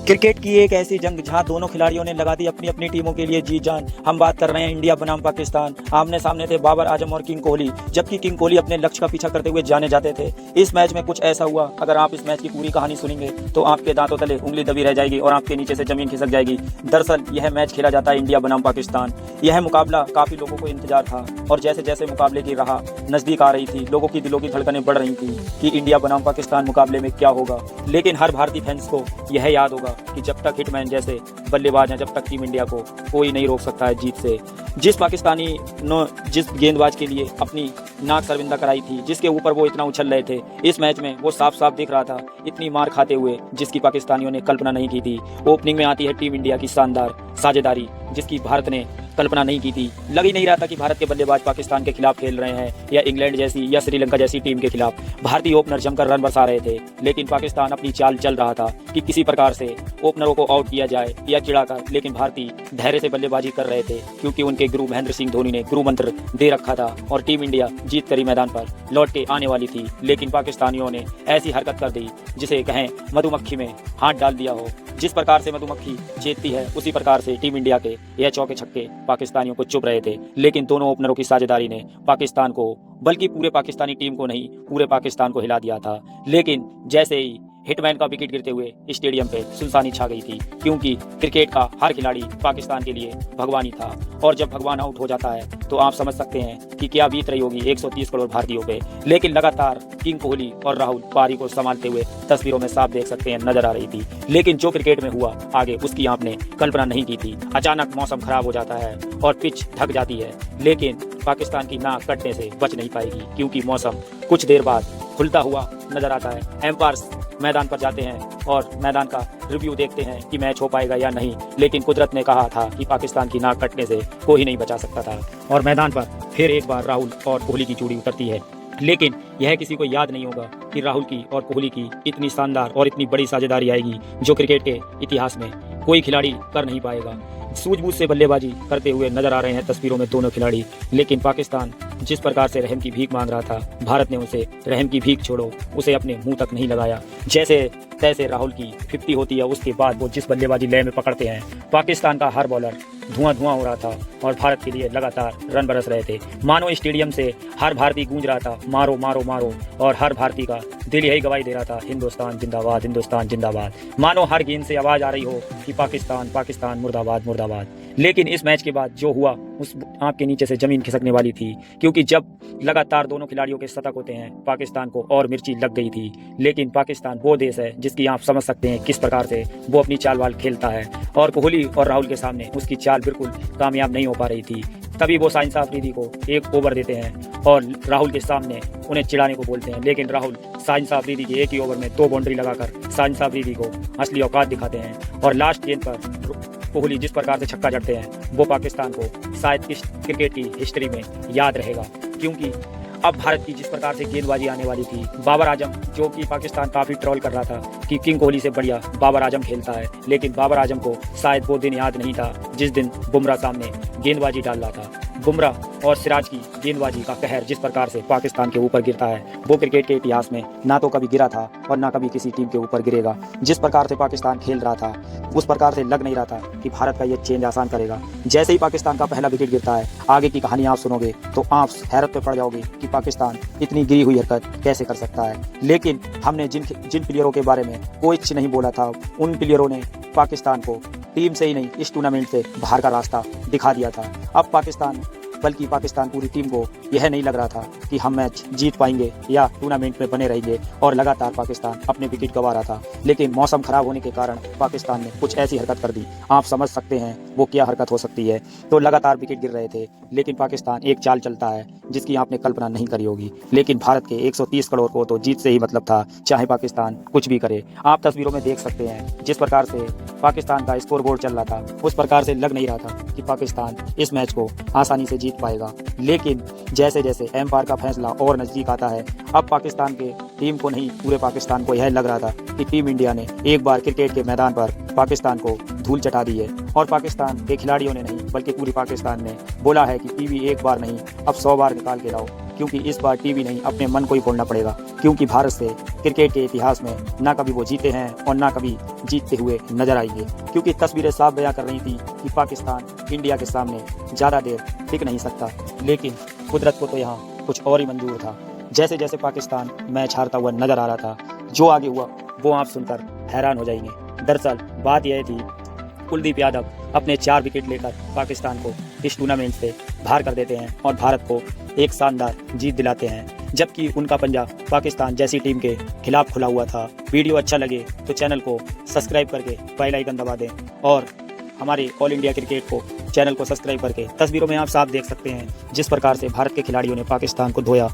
Cricket की एक ऐसी जंग जहां दोनों खिलाड़ियों ने लगा दी अपनी अपनी टीमों के लिए जी जान। हम बात कर रहे हैं इंडिया बनाम पाकिस्तान। आमने सामने थे बाबर आजम और किंग कोहली, जबकि किंग कोहली अपने लक्ष्य का पीछा करते हुए जाने जाते थे। इस मैच में कुछ ऐसा हुआ, अगर आप इस मैच की पूरी कहानी सुनेंगे तो आपके दांतों तले उंगली दबी रह जाएगी और आपके नीचे से जमीन खिसक जाएगी। दरअसल यह मैच खेला जाता है इंडिया बनाम पाकिस्तान। यह मुकाबला काफी लोगों को इंतजार था और जैसे जैसे मुकाबले की राह नजदीक आ रही थी, लोगों की दिलों की धड़कनें बढ़ रही थी कि इंडिया बनाम पाकिस्तान मुकाबले में क्या होगा। लेकिन हर भारतीय फैंस को यह याद होगा कि जब तक हिटमैन जैसे बल्लेबाज हैं, जब तक टीम इंडिया को कोई नहीं रोक सकता है जीत से। जिस पाकिस्तानी ने जिस गेंदबाज के लिए अपनी नाक शर्मिंदा कराई थी, जिसके ऊपर वो इतना उछल रहे थे, इस मैच में वो साफ साफ दिख रहा था इतनी मार खाते हुए जिसकी पाकिस्तानियों ने कल्पना नहीं की थी। ओपनिंग में आती है टीम इंडिया की शानदार साझेदारी, जिसकी भारत ने कल्पना नहीं की थी। लग ही नहीं रहा था कि भारत के बल्लेबाज पाकिस्तान के खिलाफ खेल रहे हैं या इंग्लैंड जैसी या श्रीलंका जैसी टीम के खिलाफ। भारतीय ओपनर जमकर रन बरसा रहे थे, लेकिन पाकिस्तान अपनी चाल चल रहा था कि किसी प्रकार से ओपनरों को आउट किया जाए या चिढ़ाकर। लेकिन भारतीय धैर्य से बल्लेबाजी कर रहे थे क्योंकि उनके गुरु महेंद्र सिंह धोनी ने गुरु मंत्र दे रखा था और टीम इंडिया जीत कर ही मैदान पर लौट के आने वाली थी। लेकिन पाकिस्तानियों ने ऐसी हरकत कर दी जिसे कहें मधुमक्खी में हाथ डाल दिया हो। जिस प्रकार से मधुमक्खी जीतती है उसी प्रकार से टीम इंडिया के यह चौके छक्के पाकिस्तानियों को चुभ रहे थे। लेकिन दोनों ओपनरों की साझेदारी ने पाकिस्तान को, बल्कि पूरे पाकिस्तानी टीम को नहीं, पूरे पाकिस्तान को हिला दिया था। लेकिन जैसे ही हिटमैन का विकेट गिरते हुए स्टेडियम पे सुनसानी छा गई थी, क्योंकि क्रिकेट का हर खिलाड़ी पाकिस्तान के लिए भगवान ही था। और जब भगवान आउट हो जाता है तो आप समझ सकते हैं कि क्या बीत रही होगी 130 करोड़ भारतीयों पे। लेकिन लगातार किंग कोहली और राहुल पारी को संभालते हुए तस्वीरों में साफ देख सकते हैं नजर आ रही थी। लेकिन जो क्रिकेट में हुआ आगे, उसकी आपने कल्पना नहीं की थी। अचानक मौसम खराब हो जाता है और पिच ढक जाती है, लेकिन पाकिस्तान की नाक कटने से बच नहीं पाएगी, क्योंकि मौसम कुछ देर बाद खुलता हुआ नजर आता है। एम्पायर्स मैदान पर जाते हैं और मैदान का रिव्यू देखते हैं कि मैच हो पाएगा या नहीं। लेकिन कुदरत ने कहा था कि पाकिस्तान की नाक कटने से कोई नहीं बचा सकता था और मैदान पर फिर एक बार राहुल और कोहली की जोड़ी उतरती है। लेकिन यह किसी को याद नहीं होगा कि राहुल की और कोहली की इतनी शानदार और इतनी बड़ी साझेदारी आएगी जो क्रिकेट के इतिहास में कोई खिलाड़ी कर नहीं पाएगा। सूझबूझ से बल्लेबाजी करते हुए नजर आ रहे हैं तस्वीरों में दोनों खिलाड़ी। लेकिन पाकिस्तान जिस प्रकार से रहम की भीख मांग रहा था, भारत ने उसे रहम की भीख छोड़ो उसे अपने मुंह तक नहीं लगाया। जैसे तैसे राहुल की 50 होती है, उसके बाद वो जिस बल्लेबाजी लय में पकड़ते हैं, पाकिस्तान का हर बॉलर धुआं धुआं हो रहा था और भारत के लिए लगातार रन बरस रहे थे। मानो स्टेडियम से हर भारतीय गूंज रहा था मारो मारो मारो, और हर भारतीय का दिल यही गवाही दे रहा था हिंदुस्तान जिंदाबाद, हिंदुस्तान जिंदाबाद। मानो हर गेंद से आवाज आ रही हो कि पाकिस्तान पाकिस्तान मुर्दाबाद मुर्दाबाद। लेकिन इस मैच के बाद जो हुआ उस आंख के नीचे से जमीन खिसकने वाली थी, क्योंकि जब लगातार दोनों खिलाड़ियों के शतक होते हैं पाकिस्तान को और मिर्ची लग गई थी। लेकिन पाकिस्तान वो देश है जिसकी आप समझ सकते हैं किस प्रकार से वो अपनी चाल वाल खेलता है, और कोहली और राहुल के सामने उसकी चाल बिल्कुल कामयाब नहीं हो पा रही थी। तभी वो शाहिन अफरीदी को एक ओवर देते हैं और राहुल के सामने उन्हें चिढ़ाने को बोलते हैं। लेकिन राहुल शाहिन अफरीदी के एक ही ओवर में 2 बाउंड्री लगाकर शाहिन अफरीदी को असली औकात दिखाते हैं। और लास्ट गेंद पर कोहली जिस प्रकार से छक्का जड़ते हैं वो पाकिस्तान को शायद इस क्रिकेट की हिस्ट्री में याद रहेगा, क्योंकि अब भारत की जिस प्रकार से गेंदबाजी आने वाली थी, बाबर आजम, जो कि पाकिस्तान काफ़ी ट्रोल कर रहा था कि किंग कोहली से बढ़िया बाबर आजम खेलता है, लेकिन बाबर आजम को शायद वो दिन याद नहीं था जिस दिन बुमराह सामने गेंदबाजी डाल रहा था। बुमराह और सिराज की गेंदबाजी का कहर जिस प्रकार से पाकिस्तान के ऊपर गिरता है, वो क्रिकेट के इतिहास में ना तो कभी गिरा था और ना कभी किसी टीम के ऊपर गिरेगा। जिस प्रकार से पाकिस्तान खेल रहा था उस प्रकार से लग नहीं रहा था कि भारत का ये चेंज आसान करेगा। जैसे ही पाकिस्तान का पहला विकेट गिरता है, आगे की कहानी आप सुनोगे तो आप हैरत में पड़ जाओगे कि पाकिस्तान इतनी गिरी हुई हरकत कैसे कर सकता है। लेकिन हमने जिन प्लेयरों के बारे में कोई कुछ नहीं बोला था, उन प्लेयरों ने पाकिस्तान को टीम से ही नहीं, इस टूर्नामेंट से बाहर का रास्ता दिखा दिया था। अब पाकिस्तान, बल्कि पाकिस्तान पूरी टीम को यह नहीं लग रहा था कि हम मैच जीत पाएंगे या टूर्नामेंट में बने रहेंगे, और लगातार पाकिस्तान अपने विकेट गंवा रहा था। लेकिन मौसम खराब होने के कारण पाकिस्तान ने कुछ ऐसी हरकत कर दी, आप समझ सकते हैं वो क्या हरकत हो सकती है। तो लगातार विकेट गिर रहे थे, लेकिन पाकिस्तान एक चाल चलता है जिसकी आपने कल्पना नहीं करी होगी। लेकिन भारत के 130 करोड़ को तो जीत से ही मतलब था, चाहे पाकिस्तान कुछ भी करे। आप तस्वीरों में देख सकते हैं जिस प्रकार से पाकिस्तान का स्कोर बोर्ड चल रहा था, उस प्रकार से लग नहीं रहा था कि पाकिस्तान इस मैच को आसानी से जीत पाएगा। लेकिन जैसे जैसे एम्पायर का फैसला और नजदीक आता है, अब पाकिस्तान के टीम को नहीं, पूरे पाकिस्तान को यह लग रहा था कि टीम इंडिया ने एक बार क्रिकेट के मैदान पर पाकिस्तान को धूल चटा दी है। और पाकिस्तान के खिलाड़ियों ने नहीं, बल्कि पूरी पाकिस्तान ने बोला है कि टीवी एक बार नहीं, अब 100 बार निकाल के लाओ। क्योंकि इस बार टीवी नहीं अपने मन को ही फोड़ना पड़ेगा, क्योंकि भारत से क्रिकेट के इतिहास में ना कभी वो जीते हैं और ना कभी जीतते हुए नजर आएंगे। क्योंकि तस्वीरें साफ बयां कर रही थी कि पाकिस्तान इंडिया के सामने ज़्यादा देर टिक नहीं सकता, लेकिन कुदरत को तो यहाँ कुछ और ही मंजूर था। जैसे जैसे पाकिस्तान मैच हारता हुआ नजर आ रहा था, जो आगे हुआ वो आप सुनकर हैरान हो जाएंगे। दरअसल बात यह थी, कुलदीप यादव अपने 4 विकेट लेकर पाकिस्तान को इस टूर्नामेंट से बाहर कर देते हैं और भारत को एक शानदार जीत दिलाते हैं, जबकि उनका पंजा पाकिस्तान जैसी टीम के खिलाफ खुला हुआ था। वीडियो अच्छा लगे तो चैनल को सब्सक्राइब करके बेल आइकन दबा दें और हमारे ऑल इंडिया क्रिकेट को चैनल को सब्सक्राइब करके तस्वीरों में आप साफ देख सकते हैं जिस प्रकार से भारत के खिलाड़ियों ने पाकिस्तान को धोया